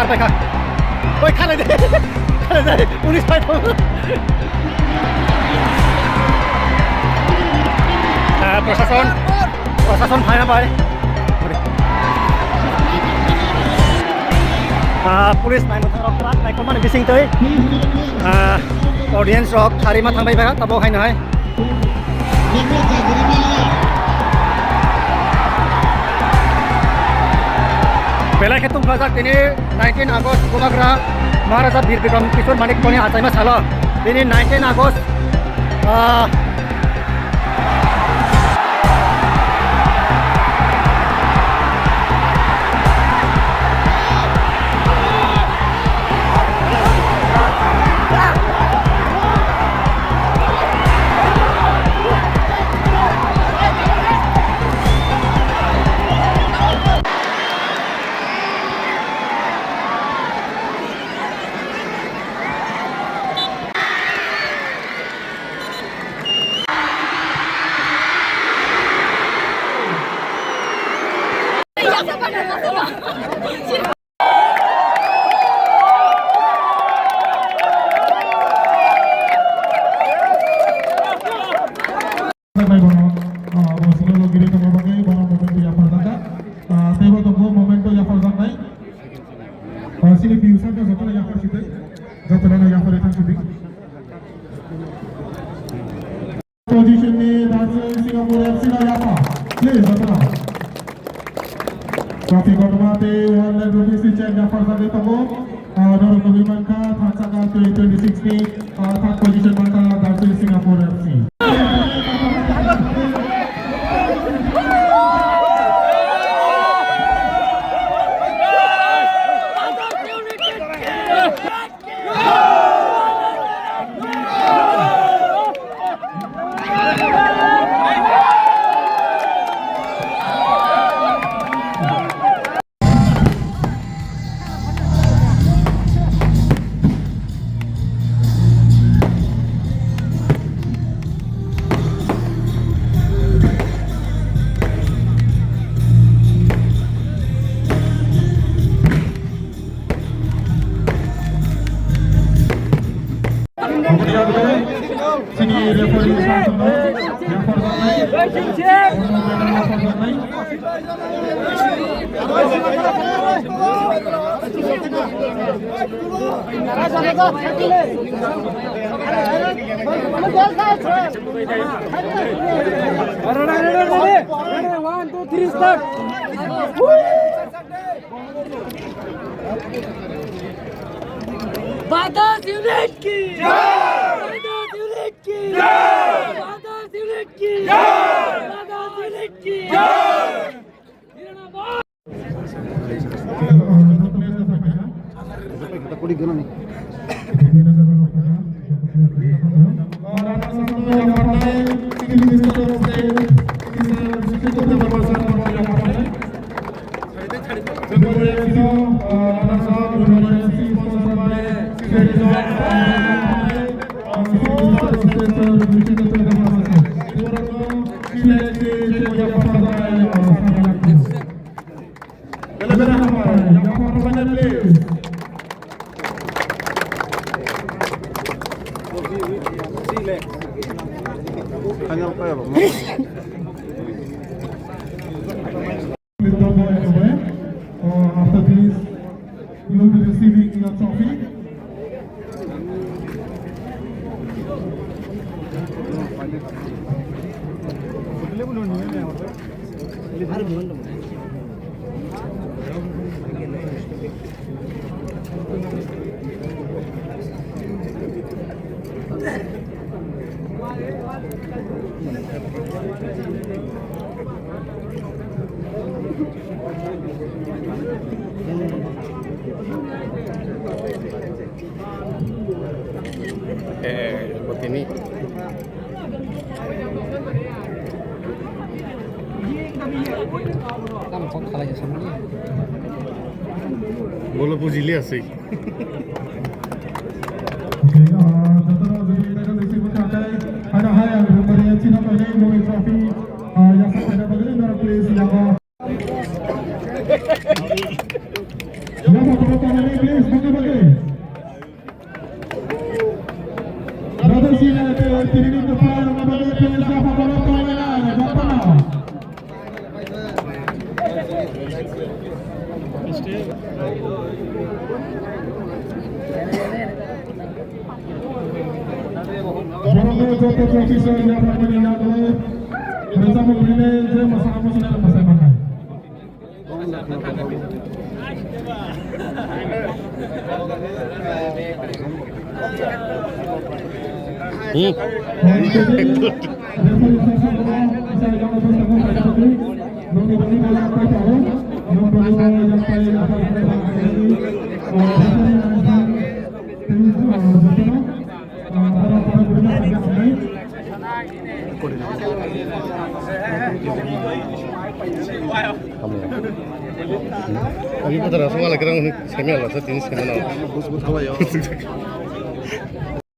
ไปค่ะโอ้ยขั้นเลยดิขั้นเลยดิอุนิสัยผมপ্রশাসন ভাই না ভাই পুলিশ নাইন রক নাইক মানে বিসিং তৈ অডিয়েন্স রক খারিমা থাंबाय ভাই তাবো খাই নহয় बेला खेतुम प्लाजा दिनै 19 आगस्ट गोबाग्रा महाराजा वीर विक्रम किशोर मानिकनि आचायमा साल दिनै 19 August Sini piusan ka jatana yakar sitai jatana yakar etan sitai position ni Darul Singapore FC la yapa please jatana traffic automate 1 rupees si check yakar sade tabo Darul Kobiman ka thaksa ka 2026 ni third position mata Darul Singapore FC Sini referee sama yang One, two, three, start. Badas unit ki Badas unit ki Badas unit ki Badas unit ki kita kulit gana nih hanya apa ya Pak? After this, you will be receiving your trophy. Seperti ini. Kamu kok kalah sama dia? Bola pujili asik. Ada hal yang berbeda Cina pada ini trophy yang sampai dapat ini dari player yang bagi. Brother sila ke kiri depan bagi pengusaha favorit Thailand, Bapak. Borong joto profesor yang berminat bersama beliau je masalah sudah lepas pakai. 여기보다 라스말라 그런 재미없어. 진짜 재미나.